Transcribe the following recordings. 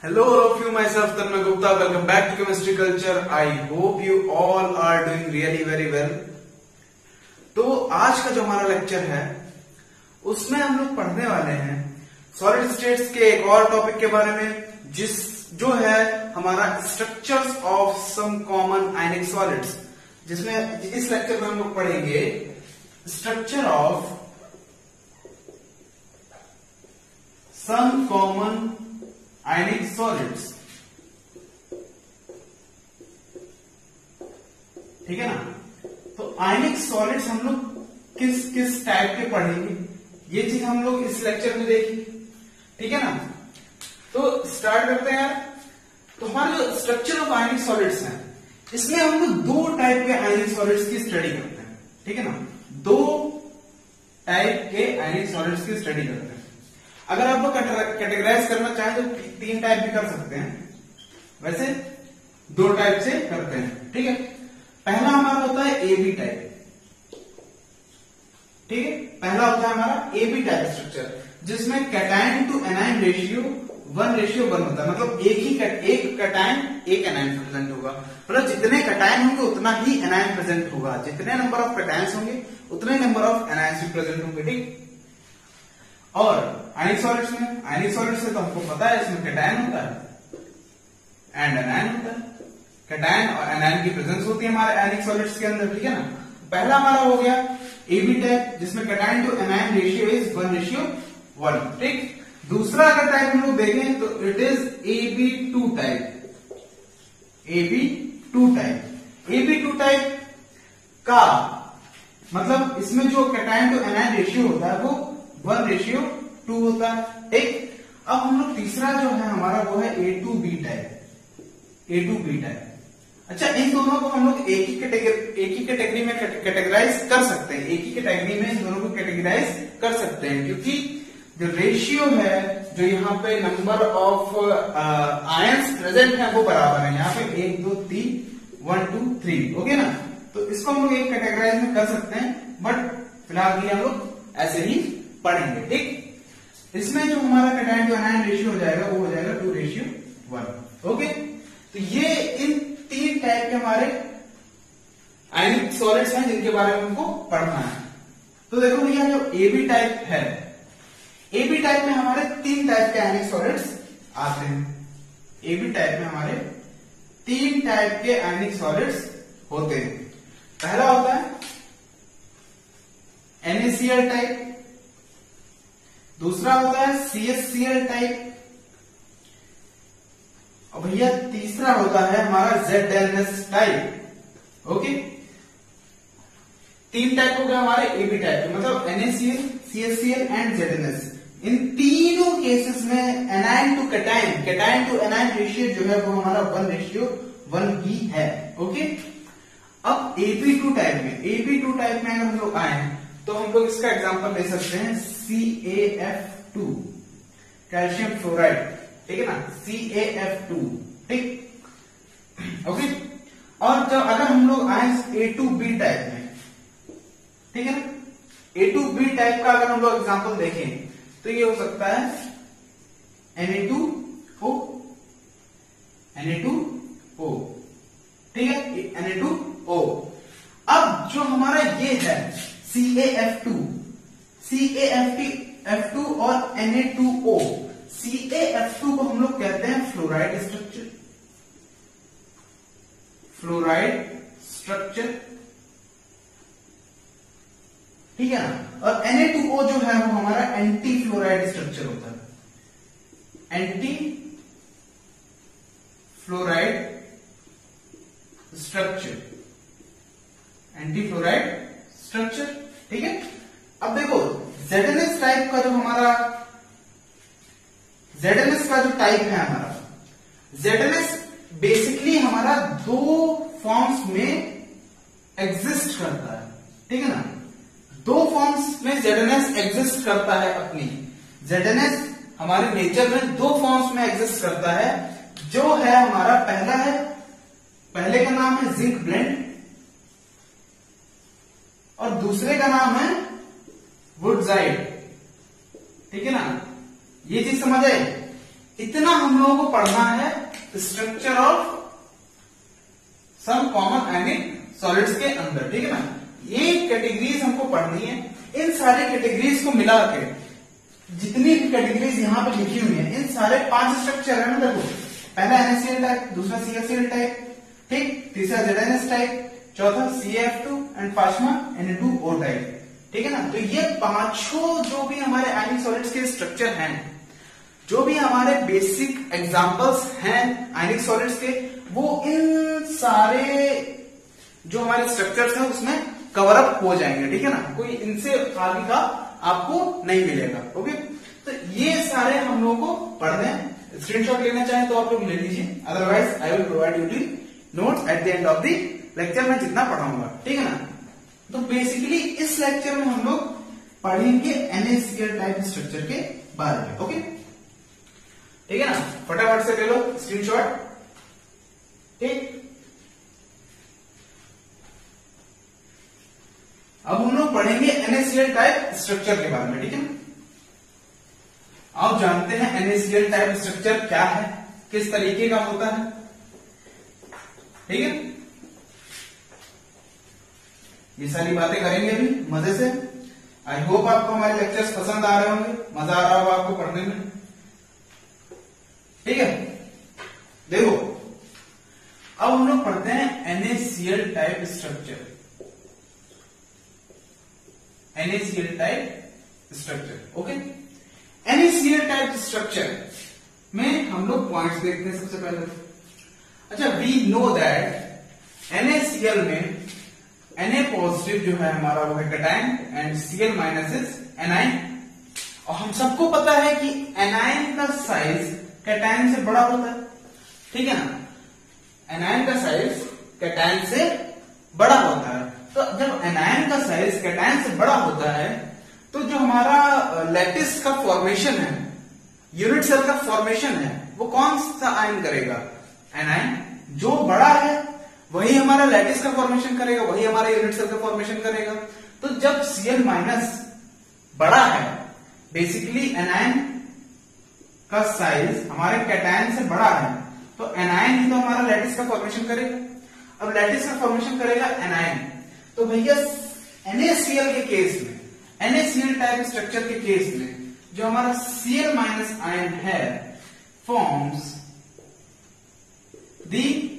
Hello all of you, myself Tanmay Gupta. Welcome back to Chemistry Culture. I hope you all are doing really very well. तो आज का जो हमारा lecture है उसमें हम लोग पढ़ने वाले हैं सॉलिड स्टेट्स के एक और टॉपिक के बारे में जो है हमारा structures of some common ionic solids, जिसमें इस लेक्चर में हम लोग पढ़ेंगे structure of some common ionic solids. ठीक है ना। तो आयनिक सॉलिड्स हम लोग किस किस टाइप के पढ़ेंगे ये चीज हम लोग इस लेक्चर में देखेंगे। ठीक है ना। तो स्टार्ट करते हैं यार। तो हमारे जो स्ट्रक्चर ऑफ आयनिक सॉलिड्स हैं इसमें हम लोग दो टाइप के आयनिक सॉलिड्स की स्टडी करते हैं। ठीक है ना। दो टाइप के आयनिक सॉलिड्स की स्टडी करते हैं। अगर आप लोग कैटेगराइज करना चाहें तो तीन टाइप भी कर सकते हैं, वैसे दो टाइप से करते हैं। ठीक है। पहला हमारा होता है ए बी टाइप। ठीक है। पहला होता है हमारा ए बी टाइप स्ट्रक्चर, जिसमें कैटायन टू एनायन रेशियो 1:1 होता है। मतलब एक कैटायन एक एनायन प्रेजेंट होगा। मतलब जितने कैटायन होंगे उतना ही एनायन प्रेजेंट होगा। जितने नंबर ऑफ कैटायंस होंगे उतने नंबर ऑफ एनायंस भी प्रेजेंट होंगे। ठीक। और आयनिक सॉलिड्स में तो हमको पता है इसमें कैटायन होता है एंड एनायन होता है। कैटायन और एनायन की प्रेजेंस होती है हमारे आयनिक सॉलिड्स के अंदर। ठीक है ना। पहला हमारा हो गया ए बी टाइप, जिसमें cation to anion ratio is 1:1। ठीक। दूसरा अगर टाइप हम लोग देखें तो it is AB2 type. AB2 type का मतलब इसमें जो कैटायन टू एनायन रेशियो होता है वो 1:2 होता है। ठीक। अब हम लोग तीसरा जो है हमारा वो है A2B टाइप। अच्छा, इन दोनों को हम लोग एक ही कैटेगरी में कैटेगराइज कर सकते हैं। एक ही कैटेगरी में इन दोनों को कैटेगराइज कर सकते हैं, क्योंकि जो रेशियो है, जो यहाँ पे नंबर ऑफ आयंस प्रेजेंट है वो बराबर है। यहाँ पे 1 2 3 1 2 3। ओके ना। तो इसको हम लोग एक कैटेगराइज में कर सकते हैं, बट फिलहाल के लिए हम लोग ऐसे ही पढ़ेंगे। ठीक। इसमें जो हमारा कैटायन टू एनायन रेशियो हो जाएगा वो हो जाएगा 2:1। ओके। तो ये इन तीन टाइप के हमारे आयनिक सॉलिड्स हैं जिनके बारे में हमको पढ़ना है। तो देखो भैया, जो एबी टाइप है, एबी टाइप में हमारे तीन टाइप के आयनिक सॉलिड्स आते हैं। एबी टाइप में हमारे तीन टाइप के आयनिक सॉलिड्स होते हैं। पहला होता है NaCl टाइप, दूसरा होता है CHCl टाइप, और भैया तीसरा होता है हमारा ZNS टाइप। ओके। तीन टाइप हो गए हमारे एबी टाइप के, मतलब NaCl, CHCl एंड ZNS। इन तीनों केसेस में anion to cation to anion ratio जो है वो हमारा 1:1 ही है। ओके। अब AB2 टाइप में अगर हम लोग आए तो हम लोग इसका एग्जांपल ले सकते हैं CaF2, कैल्शियम फ्लोराइड। ठीक है ना। CaF2। ठीक। ओके। और जब अगर हम लोग आए A2B टाइप में, ठीक है ना, A2B टाइप का अगर हम लोग एग्जांपल देखें तो ये हो सकता है Na2O। ठीक है। Na2O। अब जो हमारा ये है CaF2 और Na2O, CaF2 को हम लोग कहते हैं फ्लोराइड स्ट्रक्चर। ठीक है ना। और Na2O जो है वो हमारा एंटी फ्लोराइड स्ट्रक्चर होता है। Anti fluoride structure. ठीक है। अब देखो ZNS टाइप का जो हमारा ZNS का जो टाइप है हमारा, ZNS बेसिकली हमारा दो फॉर्म्स में एग्जिस्ट करता है। ठीक है ना। दो फॉर्म्स में ZNS एग्जिस्ट करता है अपनी। ZNS हमारे नेचर में दो फॉर्म्स में एग्जिस्ट करता है, जो है हमारा पहले का नाम है जिंक ब्लेंड और दूसरे का नाम है वुडजाइड। ठीक है ना। ये चीज समझ आए। इतना हम लोगों को पढ़ना है structure of some common ionic solids के अंदर, ठीक है ना। ये कैटेगरीज हमको पढ़नी है। इन सारी कैटेगरीज को मिला के जितनी भी कैटेगरीज यहाँ पे लिखी हुई है, इन सारे 5 स्ट्रक्चर है ना। देखो, पहला NaCl टाइप, दूसरा CaCl टाइप, ठीक, तीसरा ZnS टाइप, चौथा CaF2 एंड पांचवा Na2O टाइप, ठीक है ना। तो ये पांचों जो भी हमारे आयनिक सॉलिड्स के स्ट्रक्चर हैं, जो भी हमारे बेसिक एग्जांपल्स हैं आयनिक सॉलिड्स के, वो इन सारे जो हमारे स्ट्रक्चर्स हैं उसमें कवर अप हो जाएंगे, ठीक है ना। कोई इनसे आगे का आपको नहीं मिलेगा। ओके, तो ये सारे हम लोगों को पढ़ने हैं। स्क्रीनशॉट लेना चाहें तो आप लोग ले लीजिए, otherwise I will provide you the notes at the end of the lecture में जितना पढ़ाऊंगा, ठीक है ना। तो बेसिकली इस लेक्चर में हम लोग पढ़ेंगे NaCl टाइप स्ट्रक्चर के बारे में। ओके, ठीक है ना। फटाफट से ले लो स्क्रीनशॉट, ठीक। अब हम लोग पढ़ेंगे NaCl टाइप स्ट्रक्चर के बारे में, ठीक है ना। आप जानते हैं NaCl टाइप स्ट्रक्चर क्या है, किस तरीके का होता है, ठीक है। ये सारी बातें करेंगे अभी मजे से। आई होप आपको हमारे लेक्चर्स पसंद आ रहे होंगे, मजा आ रहा होगा आपको पढ़ने में, ठीक है। देखो, अब हम लोग पढ़ते हैं NaCl type structure. NaCl type structure, okay. NaCl type structure में हम लोग पॉइंट्स देखते हैं सबसे पहले। अच्छा, वी नो दैट NaCl में Na पॉजिटिव जो है हमारा वो है cation and Cl minus is anion. और हम सबको पता है कि एनायन का साइज कैटायन से बड़ा होता है, ठीक है ना। एनायन का साइज कैटायन से बड़ा होता है। तो जब एनायन का साइज कैटायन से बड़ा होता है तो जो हमारा लैटिस का फॉर्मेशन है, यूनिट सेल का फॉर्मेशन है, वो कौन सा आयन करेगा? एनायन। जो बड़ा है वही हमारा लैटिस का फॉर्मेशन करेगा, वही हमारा यूनिट सेल का फॉर्मेशन करेगा। तो जब Cl माइनस बड़ा है, बेसिकली एनायन का साइज हमारे कैटायन से बड़ा है, तो एनायन ही तो हमारा लैटिस का फॉर्मेशन करेगा। अब लैटिस का फॉर्मेशन करेगा एनायन, तो भैया NaCl के केस में, NaCl टाइप स्ट्रक्चर के केस में जो हमारा Cl माइनस आयन है फॉर्म्स दी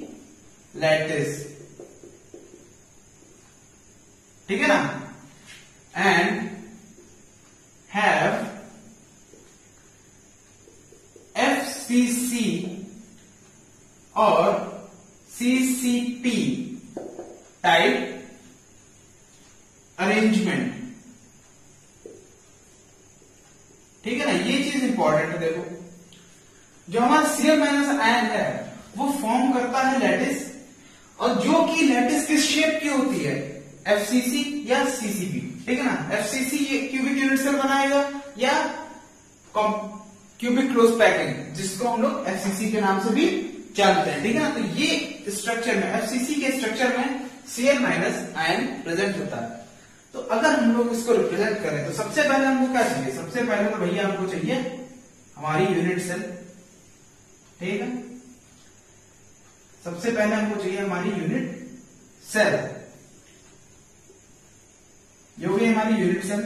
लैटिस, ठीक है ना, एंड हैव FCC और CCP टाइप अरेंजमेंट, ठीक है ना। ये चीज इंपॉर्टेंट है। देखो, जो हमारा Cl माइनस आयन है वो फॉर्म करता है लैटिस, और जो कि लैटिस किस शेप की होती है? FCC या CCP, ठीक है ना। FCC ये क्यूबिक यूनिट सेल बनाएगा, या क्यूबिक क्लोज पैकिंग, जिसको हम लोग FCC के नाम से भी जानते हैं, ठीक है ना। तो ये स्ट्रक्चर में, FCC के स्ट्रक्चर में Cl माइनस आयन प्रेजेंट होता है। तो अगर हम लोग इसको रिप्रेजेंट करें तो सबसे पहले हमको क्या चाहिए? सबसे पहले तो भैया हमको चाहिए हमारी यूनिट सेल, ठीक है। सबसे पहले हमको चाहिए हमारी यूनिट सेल, जो भी हमारी unit cell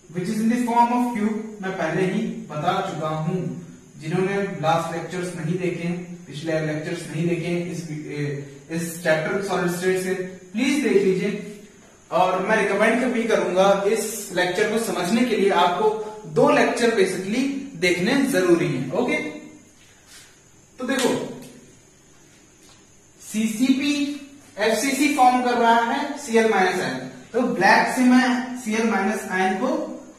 which is in the form of cube. मैं पहले ही बता चुका हूं, जिन्होंने लास्ट लेक्चर्स नहीं देखे, पिछले लेक्चर्स नहीं देखे इस चैप्टर सॉलिड स्टेट से, प्लीज देख लीजिए। और मैं रिकमेंड भी करूंगा इस लेक्चर को समझने के लिए आपको 2 लेक्चर बेसिकली देखने जरूरी है, ओके। तो देखो, CCP FCC फॉर्म कर रहा है Cl माइनस आयन, तो ब्लैक से मैं Cl माइनस आयन को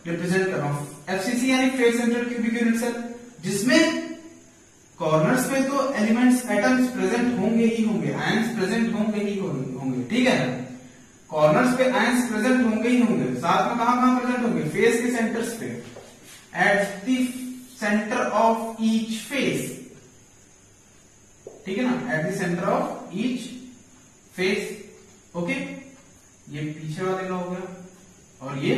रिप्रेजेंट कर रहा हूं। FCC यानी face central cubic unit cell, जिसमें कॉर्नर्स पे तो एलिमेंट्स एटम्स प्रेजेंट होंगे ही होंगे, आयंस प्रेजेंट होंगे ही होंगे, ठीक है ना। कॉर्नर्स पे आयंस प्रेजेंट होंगे ही होंगे, साथ में कहां प्रेजेंट होंगे? फेस के सेंटर्स पे, at the centre of each face, ठीक है ना, at the centre of each face, okay. ये पीछे वाले का हो गया और ये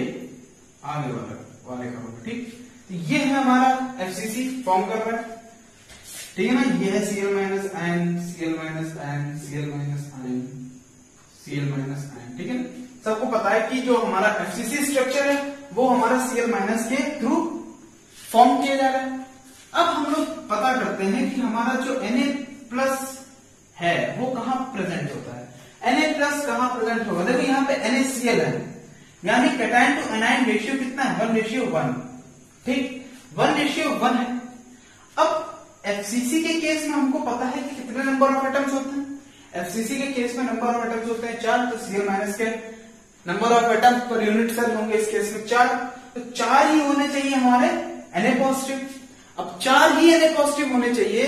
आगे वाले का होगा, ठीक। तो ये है हमारा FCC फॉर्म कर रहा है। ठीक है ना, ये है Cl minus ion, Cl minus ion, Cl minus ion, Cl minus ion. ठीक है, सबको पता है कि जो हमारा FCC स्ट्रक्चर है वो हमारा Cl माइनस के थ्रू फॉर्म किया जा रहा है। अब हम लोग पता करते हैं कि हमारा जो Na प्लस है वो कहां प्रेजेंट होता है। Na प्लस कहां प्रेजेंट होगा, देखो यहाँ पे NaCl है, यानी कैटायन टू एनायन रेशियो कितना है, 1:1। ठीक, 1:1 है। अब FCC के केस में हमको पता है कि कितने नंबर ऑफ एटम्स होते हैं। FCC के केस में नंबर ऑफ एटम्स होते हैं 4, तो Cl माइनस के number of atoms per unit cell होंगे इस केस में 4, तो 4 ही होने चाहिए हमारे Na पॉजिटिव। अब 4 ही Na पॉजिटिव होने चाहिए,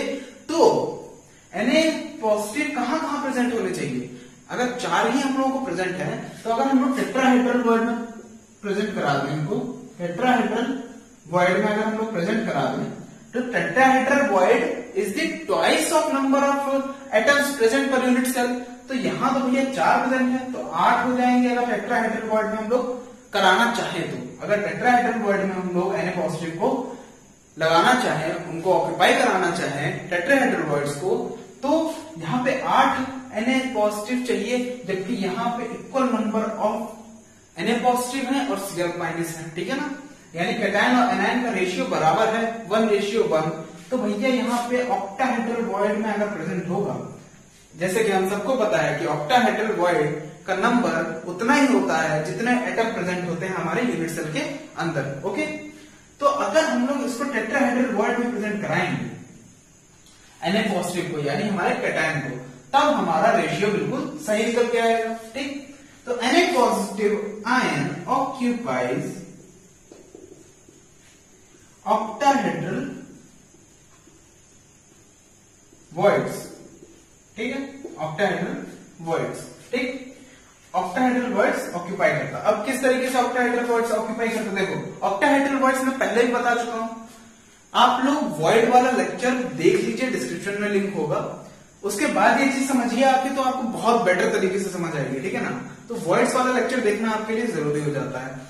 तो Na पॉजिटिव कहां कहां प्रेजेंट होने चाहिए। अगर 4 ही हम लोगों को प्रेजेंट है, तो अगर हम लोग टेट्राहेड्रल वॉइड में प्रेजेंट करा दें इनको, टेट्राहेड्रल वॉइड में अगर हम लोग प्रेजेंट करा दें, तो tetrahedral void is the twice of number of atoms present per unit cell. तो यहां तो भैया 4 प्रेजेंट है, तो 8 हो जाएंगे अगर टेट्राहेड्रल वॉइड में हम लोग कराना चाहे तो। अगर टेट्राहेड्रल वॉइड में हम लोग Na पॉजिटिव को लगाना चाहे, उनको ऑक्यूपाई कराना चाहे टेट्राहेड्रल वॉइड्स को, तो यहाँ पे 8 Na पॉजिटिव चाहिए, जबकि यहाँ पे equal number of Na positive है और Cl माइनस है। ठीक है ना, यानी कैटायन और एनायन का रेशियो बराबर है 1:1। तो भैया यहाँ पे ऑक्टाहेड्रल वॉइड में अगर प्रेजेंट होगा, जैसे कि हम सबको पता है कि ऑक्टाहेड्रल वॉइड का नंबर उतना ही होता है जितने एटम प्रेजेंट होते हैं हमारे यूनिट सेल के अंदर। ओके, तो अगर हम लोग इसको टेट्राहेड्रल वॉइड में प्रेजेंट कराएंगे Na पॉजिटिव को, यानी हमारे कैटायन को, तब हमारा रेशियो बिल्कुल सही निकल के आएगा। ठीक, तो Na positive ion occupies octahedral voids. ठीक है, ऑक्टाहेड्रल वॉइड्स। ठीक, ऑक्टाहेड्रल वॉइड्स ऑक्यूपाई करता। अब किस तरीके से ऑक्टाहेड्रल वॉइड्स ऑक्यूपाई करता, देखो ऑक्टाहेड्रल वॉइड्स में पहले ही बता चुका हूं, आप लोग वॉइड वाला लेक्चर देख लीजिए, डिस्क्रिप्शन में लिंक होगा, उसके बाद ये चीज समझिए आपकी, तो आपको बहुत बेटर तरीके से समझ आएगी। ठीक है ना, तो वॉइड्स वाला लेक्चर देखना आपके लिए जरूरी हो जाता है।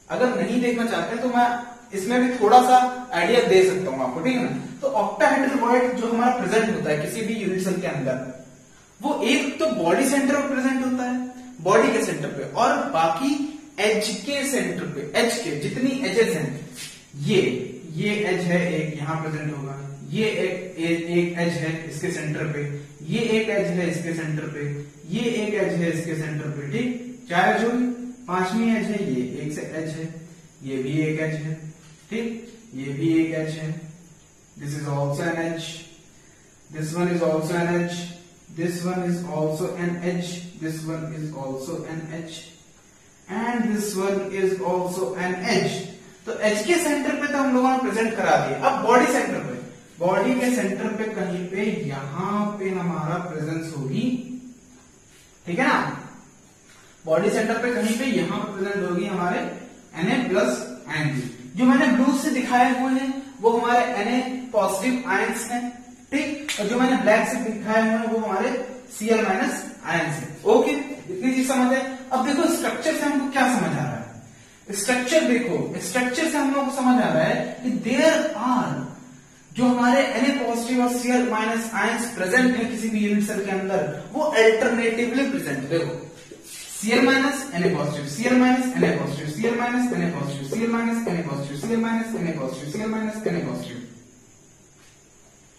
अगर नहीं देखना चाहते तो मैं इसमें भी थोड़ा सा आइडिया दे सकता हूं आपको। ठीक है ना, तो ऑक्टाहेड्रल वॉइड जो हमारा प्रेजेंट होता है किसी भी यूनिट सेल के अंदर, वो एक तो बॉडी सेंटर पर प्रेजेंट होता है, बॉडी के सेंटर पे, और बाकी एज के सेंटर पे, एज के जितनी एजेस हैं, ये एज है एक यहां प्रेजेंट होगा, ये एक एज है इसके सेंटर पे, ये एक एज है इसके सेंटर पे, ये एक एज है इसके सेंटर पे। ठीक, 4 एज होगी, 5वीं एज है ये एक से एज है, ये भी एक एज है। ठीक, ये भी एक एज है, this is also an edge, this one is also an edge, this one is also an edge, this one is also an edge, and this one is also an edge। तो as के centre पे तो हम लोगों ने present करा दिया। अब बॉडी सेंटर पे, बॉडी के सेंटर पे कहीं पे यहां पे हमारा प्रेजेंस होगी। ठीक है ना, बॉडी सेंटर पे कहीं पे यहां पे प्रेजेंट होगी हमारे Na प्लस आयन। जो मैंने ब्लू से दिखाए हुए हैं वो हमारे Na पॉजिटिव आयंस हैं। ठीक, और जो मैंने ब्लैक से दिखाए हुए हैं वो हमारे Cl माइनस आयन से। ओके, इतनी चीज समझ है। अब देखो स्ट्रक्चर से हमको क्या समझ आ रहा है, स्ट्रक्चर देखो, स्ट्रक्चर से हम लोग को समझ आ रहा है कि देयर आर, जो हमारे Na पॉजिटिव और Cl माइनस आयंस प्रेजेंट है किसी भी यूनिट सेल के अंदर, वो अल्टरनेटिवली प्रेजेंट। देखो Cl minus Na positive, Cl minus Na positive, Cl minus Na positive, Cl minus Na positive, Cl minus Na positive, Cl minus Na positive,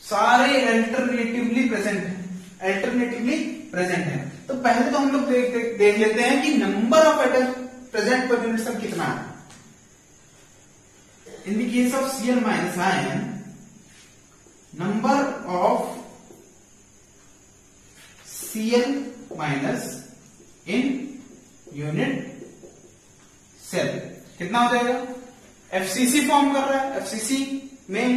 सारे alternatively present है, alternatively present है। तो पहले तो हम लोग देख लेते हैं कि number of atoms present per unit cell कितना है। In the case of Cl minus ion, number of Cl minus in unit cell कितना हो जाएगा, FCC फॉर्म कर रहा है, FCC में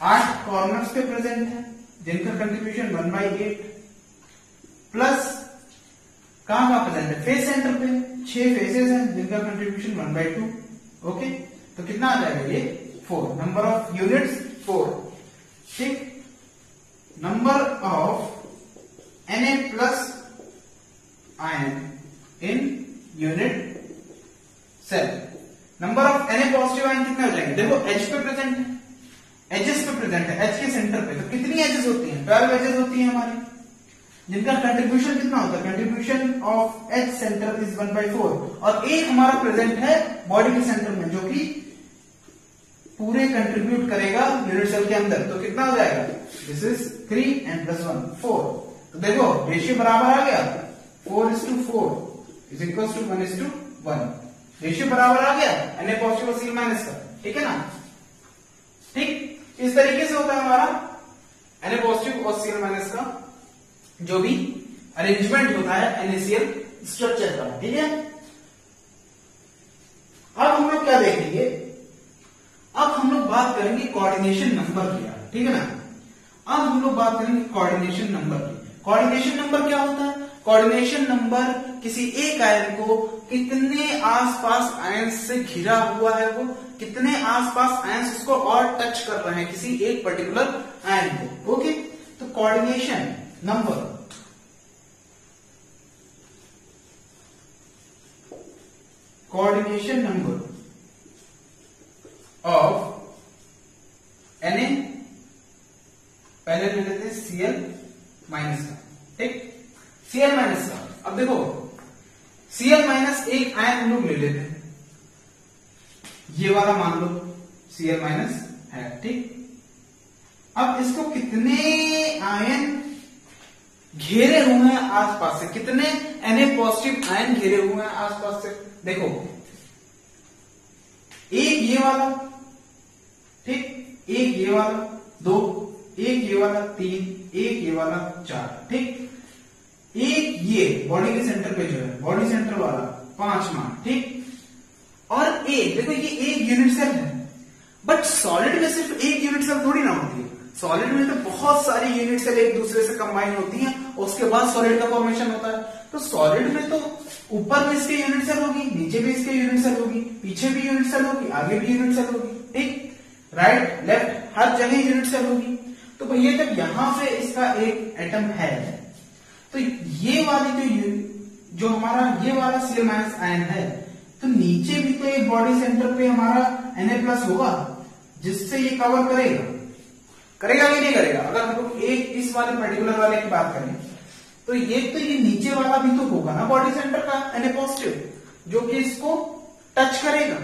8 कॉर्नर्स पे प्रेजेंट है जिनका कंट्रीब्यूशन 1/8, प्लस कहां प्रेजेंट है, फेस सेंटर पे 6 फेसेस हैं जिनका कंट्रीब्यूशन 1/2। ओके, तो कितना आ जाएगा ये 4, नंबर ऑफ यूनिट्स 4। ठीक, number of Na plus ion in unit cell, number of Na positive ion कितने हो जाएंगे, देखो एच पे प्रेजेंट है, एजेस पे प्रेजेंट है, एच के सेंटर पे। तो कितनी एजेस होती हैं? 12 एजेस होती हैं हमारी, जिनका कंट्रीब्यूशन कितना होता है? Contribution of H centre is 1/4, और एक हमारा प्रेजेंट है बॉडी के सेंटर में जो कि पूरे कंट्रीब्यूट करेगा यूनिट सेल के अंदर। तो कितना हो जाएगा? This is 3 and +1 4। तो देखो रेशियो बराबर आ गया, 4:4 इज इक्वल टू 1:1। रेशियो बराबर आ गया Na पॉजिटिव और Cl माइनस का, ठीक है ना? ठीक, इस तरीके से होता है हमारा Na पॉजिटिव और Cl माइनस का जो भी अरेंजमेंट होता है NaCl स्ट्रक्चर का, ठीक है? अब हम लोग क्या देखेंगे? अब हम लोग बात करेंगे कोऑर्डिनेशन नंबर की, ठीक है ना? अब हम लोग बात करेंगे कोऑर्डिनेशन नंबर की। कोऑर्डिनेशन नंबर क्या होता है? कोऑर्डिनेशन नंबर किसी एक आयन को कितने आसपास आयन से घिरा हुआ है, वो कितने आसपास आयन उसको और टच कर रहे हैं किसी एक पर्टिकुलर आयन को। ओके, तो कोऑर्डिनेशन नंबर ऑफ Na, पहले ले लेते हैं Cl माइनस का, ठीक? Cl माइनस का, अब देखो Cl माइनस एक आयन हम लोग ले लेते हैं, ये वाला मान लो Cl माइनस है, ठीक? अब इसको कितने आयन घेरे हुए हैं आसपास से, कितने Na पॉजिटिव आयन घेरे हुए हैं आसपास से? देखो एक ये वाला, ठीक, एक ये वाला 2, एक ये वाला 3, एक ये वाला 4, ठीक? एक ये बॉडी के सेंटर पे जो है बॉडी सेंटर वाला 5वां, ठीक? और एक देखो ये एक यूनिट सेल है, बट सॉलिड में सिर्फ एक यूनिट सेल थोड़ी ना होती है। सॉलिड में तो बहुत सारी यूनिट सेल एक दूसरे से कंबाइन होती हैं और उसके बाद सॉलिड का फॉर्मेशन होता है। तो सॉलिड में तो ऊपर में इसके यूनिट सेल होगी, नीचे भी इसके यूनिट सेल होगी, पीछे भी यूनिट सेल होगी, आगे भी यूनिट सेल होगी, ठीक? राइट लेफ्ट हर जगह यूनिट सेल होगी। तो भैया जब यहां पे इसका एक एटम है तो ये वाली जो हमारा ये वाला Cl माइनस आयन है, तो नीचे भी तो एक बॉडी सेंटर पे हमारा Na+ होगा जिससे ये कवर करेगा कि नहीं करेगा? अगर हम लोग एक इस वाले पर्टिकुलर वाले की बात करें तो ये नीचे वाला भी तो होगा ना बॉडी सेंटर का Na पॉजिटिव जो कि इसको टच करेगा।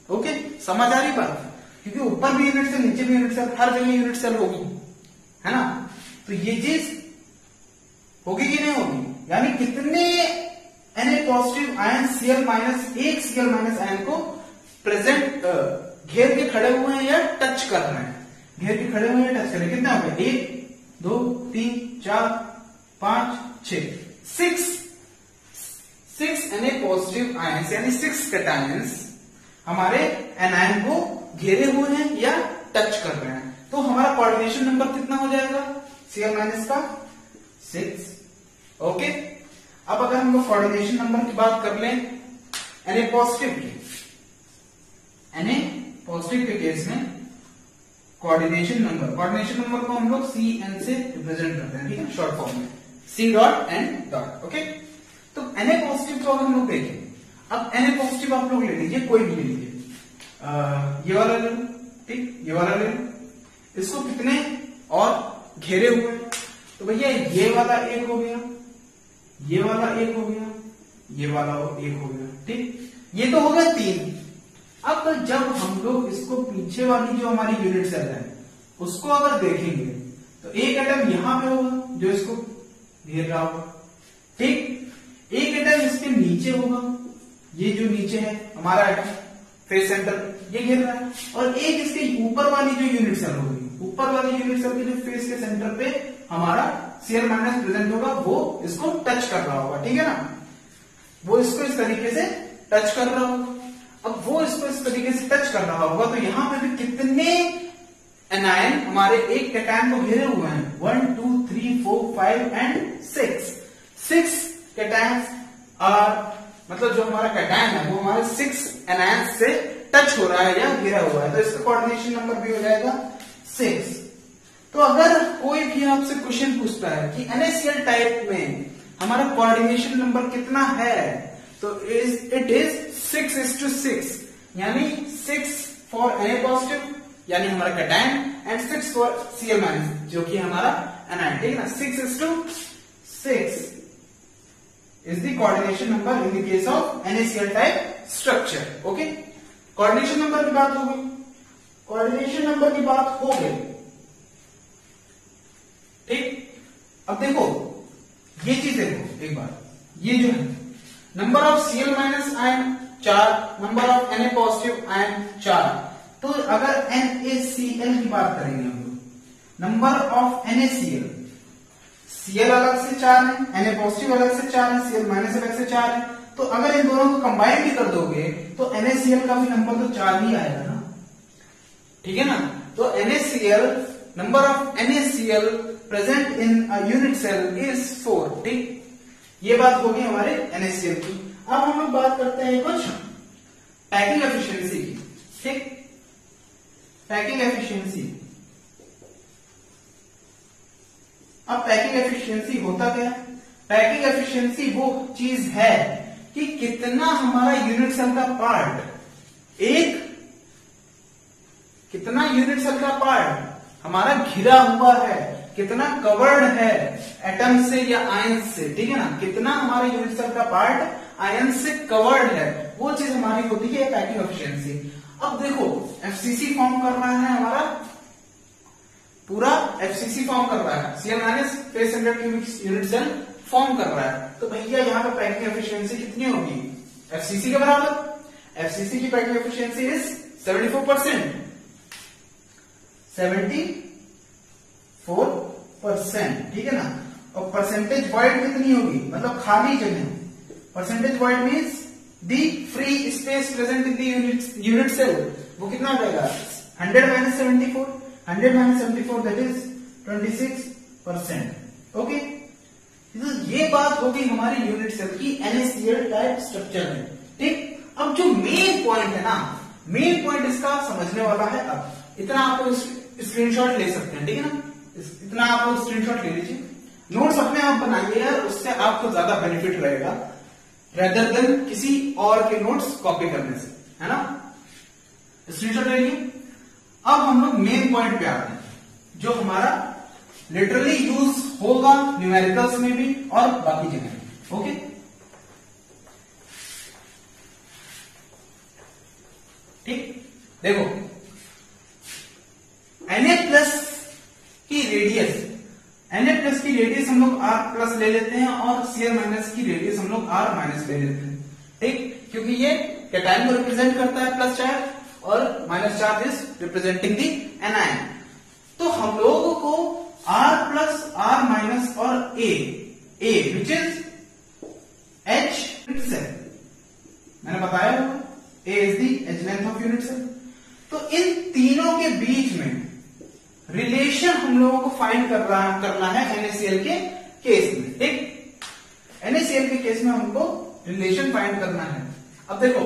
ओके, समझ आ रही बात? क्योंकि ऊपर भी यूनिट सेल, नीचे भी यूनिट सेल, हर जगह यूनिट सेल होगी, है ना? तो ये चीज होगी कि नहीं होगी? यानी कितने Na positive ion Cl minus, एक Cl माइनस आयन को प्रेजेंट घेर के खड़े हुए हैं या टच कर रहे हैं? घेर के खड़े हुए हैं, टच कर रहे हैं। कितना हो गया? 1 2 3 4 5 6 6 Na पॉजिटिव आयंस यानी 6 कैटायंस हमारे एनायन को घेरे हुए हैं या टच कर रहे हैं। तो हमारा कोऑर्डिनेशन नंबर कितना हो जाएगा Cl माइनस का? 6। ओके, अब अगर हम लोग कोऑर्डिनेशन नंबर की बात कर लें Na पॉजिटिव के केस में कोऑर्डिनेशन नंबर को हम लोग Cn से रिप्रेजेंट करते हैं, ठीक है, शॉर्ट फॉर्म में C.N. ओके, तो Na पॉजिटिव को अगर हम लोग देखें, अब Na पॉजिटिव आप लोग ले लीजिए, कोई भी ले लीजिए, ये वाला ले लो, ठीक, ये वाला ले लो, इसको कितने और घेरे हुए हैं? तो भैया ये वाला एक हो गया, ये वाला एक हो गया, ये वाला एक हो गया, ठीक, ये तो हो गया 3। अब जब हम लोग इसको पीछे वाली जो हमारी यूनिट सेल है उसको अगर देखेंगे तो एक एटम यहां पे होगा जो इसको घेर रहा होगा, ठीक, एक एटम इसके नीचे होगा, ये जो नीचे है हमारा एटम फेस सेंटर ये घेर रहा है, और एक इसके ऊपर वाली जो यूनिट सेल होगी, ऊपर वाली यूनिट सेल के जो फेस के सेंटर पे हमारा Cl माइनस प्रेजेंट होगा, वो इसको टच कर रहा होगा, ठीक है ना? वो इसको इस तरीके से टच कर रहा होगा। अब वो इसको इस तरीके से टच कर रहा होगा तो यहां पे भी कितने एनायन हमारे एक कैटायन को घेरे हुए हैं? 1 2 3 4 5 एंड 6 कैटायंस आर, मतलब जो हमारा कैटायन है वो हमारे 6 एनायन से टच हो रहा है या घिरा हुआ है, तो इसका कोऑर्डिनेशन नंबर भी हो जाएगा 6। तो अगर कोई भी आपसे क्वेश्चन पूछता है कि NaCl टाइप में हमारा कोऑर्डिनेशन नंबर कितना है, तो इट इज 6:6, यानी 6 फॉर Na पॉजिटिव यानी हमारा cation and 6 for Cl minus, जो कि हमारा एनायन, ठीक है ना। 6:6 is the coordination number in the case of NaCl type structure. Okay, coordination number की बात हो गई, कोऑर्डिनेशन नंबर की बात हो गई, ठीक। अब देखो ये चीज देखो एक बार, ये जो है number of Cl minus ion 4, number of Na positive ion 4। तो अगर NaCl की बात करेंगे हम लोग, नंबर ऑफ NaCl, Cl अलग से 4 है, Na पॉजिटिव अलग से 4 है, Cl माइनस अलग से 4 है, तो अगर इन दोनों को कंबाइन भी कर दोगे तो NaCl का भी नंबर तो 4 ही आएगा ना, ठीक है ना। तो NaCl, number of NaCl present in a unit cell is 4, ठीक। ये बात होगी हमारे NaCl की। अब हम लोग बात करते हैं कुछ पैकिंग एफिशिएंसी की, ठीक। पैकिंग एफिशिएंसी, अब पैकिंग एफिशिएंसी होता क्या है? पैकिंग एफिशिएंसी वो चीज है कि कितना हमारा यूनिट सेल का पार्ट, कितना यूनिट सेल का पार्ट हमारा घिरा हुआ है, कितना कवर्ड है एटम से या आयन से, ठीक है ना। कितना हमारे यूनिट सेल का पार्ट आयन से कवर्ड है, वो चीज हमारी होती है पैकिंग एफिशिएंसी। अब देखो एफसीसी फॉर्म कर रहा है हमारा, पूरा एफसीसी फॉर्म कर रहा है, Cl minus face 100 cubic unit cell form कर रहा है, तो भैया यहाँ पे पैकिंग एफिशिएंसी कितनी होगी? एफसीसी के बराबर। एफसीसी की पैकिंग एफिशिएंसी इज 74%, 74%, ठीक है ना। और परसेंटेज वॉइड कितनी होगी, मतलब खाली जगह। Percentage void means the free space present in the unit cell, वो कितना हो जाएगा? 100 minus 74, 100 minus 74 that is 26%, okay. ये बात होगी हमारी यूनिट सेल की NaCl टाइप स्ट्रक्चर में, ठीक। अब जो मेन पॉइंट है ना, मेन पॉइंट इसका समझने वाला है। अब इतना आप स्क्रीनशॉट ले सकते हैं, ठीक है ना। इतना आप स्क्रीनशॉट ले लीजिए, नोट्स अपने आप बनाइए यार, उससे आपको ज्यादा बेनिफिट रहेगा रेदर देन किसी और के नोट्स कॉपी करने से, है ना। स्क्रीनशॉट ले लीजिए। अब हम लोग मेन पॉइंट पे आते हैं, जो हमारा लिटरली यूज होगा न्यूमेरिकल्स में भी और बाकी जगह में, ओके। ठीक, देखो Na प्लस की रेडियस, Na प्लस की रेडियस हम लोग R प्लस ले लेते हैं और Cl माइनस की रेडियस हम लोग R माइनस ले लेते हैं, ठीक। क्योंकि ये कैटायन को रिप्रेजेंट करता है प्लस चार्ज, और minus charge is representing the anion. तो हम लोगों को R प्लस R माइनस और A which is H cell, मैंने बताया होगा A is the edge length of unit cell. तो इन तीनों के बीच में रिलेशन हम लोगों को फाइंड करना है NaCl के केस में, ठीक। NaCl के केस में हमको रिलेशन फाइंड करना है। अब देखो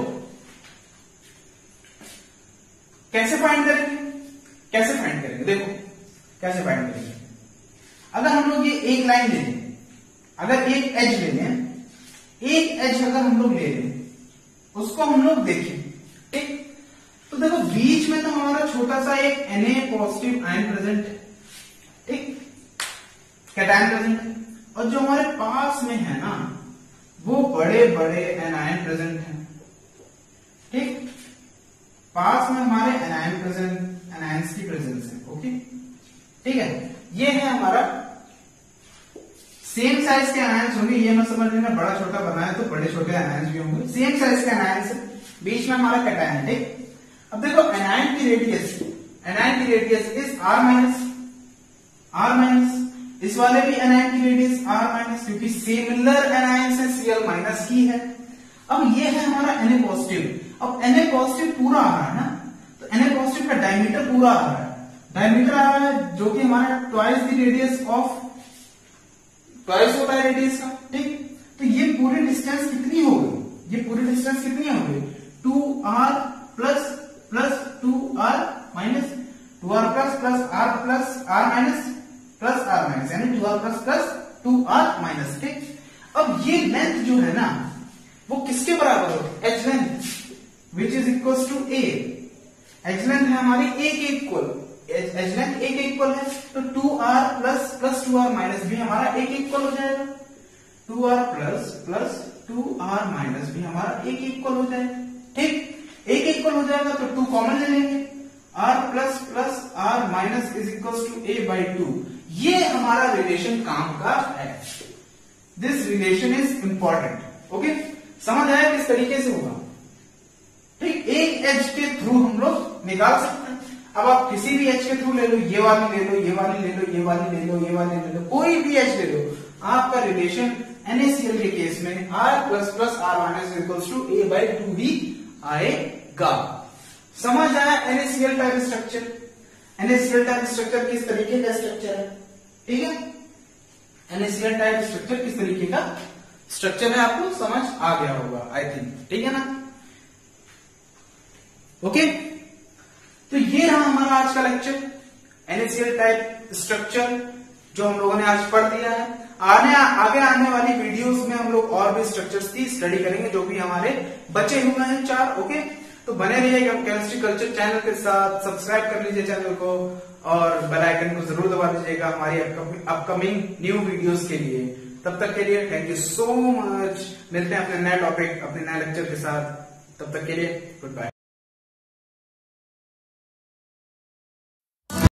कैसे फाइंड करेंगे, देखो कैसे फाइंड करेंगे। अगर हम लोग ये एक लाइन ले लें, अगर एक एज ले लें, एक एज अगर हम लोग ले लें, उसको हम लोग देखें, ठीक। तो देखो बीच में तो हमारा छोटा सा एक Na पॉजिटिव आयन प्रेजेंट है, ठीक, कैटायन प्रेजेंट है, और जो हमारे पास में है ना, वो बड़े बड़े एनायन प्रेजेंट हैं, ठीक। पास में हमारे एनायंस की प्रेजेंस है, ओके, ठीक है। ये है हमारा सेम साइज के एनायंस होंगे, ये मत समझ लेना बड़ा छोटा बनाए तो बड़े छोटे एनायंस भी होंगे, सेम साइज के एनायंस है, बीच में हमारा कैटायन है, ठीक। अब देखो एनायन की रेडियस इज R माइनस, इस वाले भी एनायन की रेडियस R माइनस, क्योंकि सिमिलर एनायन से Cl माइनस की है। अब ये है हमारा Na पॉजिटिव, अब Na पॉजिटिव पूरा आ रहा है ना, तो Na पॉजिटिव का डायमीटर पूरा आ रहा है, जो कि हमारा twice the radius of, twice होता है रेडियस का, ठीक। तो ये पूरी डिस्टेंस कितनी हो गई, 2R plus 2R minus, 2R plus R minus plus R minus, यानी 2R प्लस 2R माइनस, ठीक। अब ये लेंथ जो है ना, वो किसके बराबर होगी? Edge length which is equal to A। Edge length है हमारी A के इक्वल, एज लेंथ एक इक्वल है, तो 2r प्लस 2r माइनस भी हमारा एक इक्वल हो जाएगा। 2r प्लस 2r माइनस भी हमारा एक इक्वल हो जाएगा। ठीक, एक इक्वल हो जाएगा तो 2 कॉमन ले लेंगे। r plus r minus is equal to a/2। ये हमारा रिलेशन काम का है। This relation is important. Okay, समझ आया किस तरीके से होगा। ठीक, एक एज के थ्रू हम लोग निकाल सकते हैं। अब आप किसी भी एज के थ्रू ले लो, ये वाली ले लो, ये वाली ले लो, ये वाली ले लो, ये वाली ले लो, कोई भी एज ले लो, आपका रिलेशन NaCl के केस में r plus r minus equals to a/2 भी आएगा। समझ आया NaCl type structure. NaCl type structure किस तरीके का स्ट्रक्चर है, ठीक है। NaCl टाइप स्ट्रक्चर किस तरीके का स्ट्रक्चर है आपको समझ आ गया होगा आई थिंक, ठीक है ना। ओके, तो ये रहा हमारा आज का लेक्चर, NaCl टाइप स्ट्रक्चर जो हम लोगों ने आज पढ़ दिया है। आगे आने वाली वीडियोस में हम लोग और भी स्ट्रक्चर्स की स्टडी करेंगे जो भी हमारे बचे हुए हैं 4। ओके, तो बने रहिएगा केमिस्ट्री कल्चर चैनल के साथ, सब्सक्राइब कर लीजिए चैनल को और बेल आइकन को जरूर दबा दीजिएगा हमारी अपकमिंग न्यू वीडियोस के लिए। तब तक के लिए थैंक यू सो मच। मिलते हैं अपने नए टॉपिक, अपने नए लेक्चर के साथ। तब तक के लिए गुड बाय।